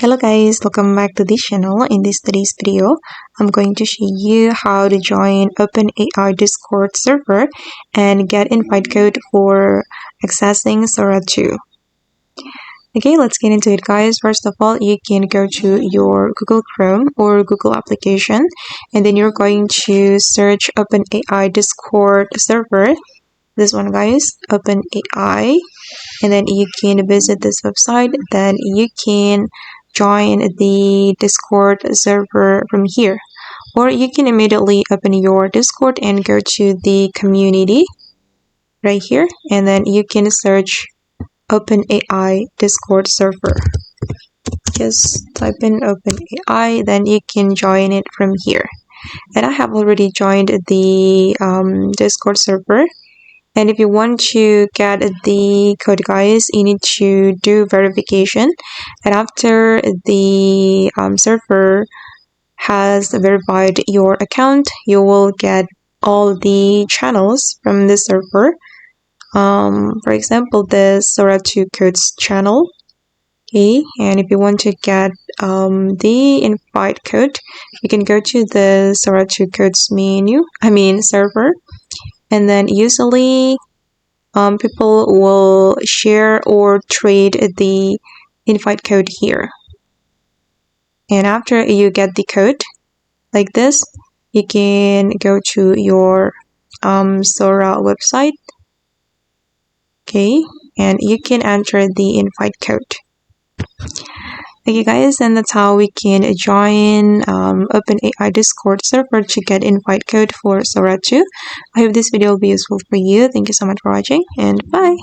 Hello guys, welcome back to this channel. In today's video, I'm going to show you how to join OpenAI Discord server and get invite code for accessing Sora 2. Okay, let's get into it guys. First of all, you can go to your Google Chrome or Google application, and then you're going to search OpenAI Discord server. This one guys, OpenAI, and then you can visit this website. Then you can join the Discord server from here, or you can immediately open your Discord and go to the community right here, and then you can search OpenAI Discord server. Just type in OpenAI, then you can join it from here. And I have already joined the Discord server. And if you want to get the code guys, you need to do verification, and after the server has verified your account, you will get all the channels from the server. For example, the Sora 2 codes channel. Okay, and if you want to get the invite code, you can go to the Sora 2 codes server. And then usually people will share or trade the invite code here. And after you get the code like this, you can go to your Sora website. Okay, and you can enter the invite code. Okay guys, and that's how we can join OpenAI Discord server to get invite code for Sora 2. I hope this video will be useful for you. Thank you so much for watching, and bye!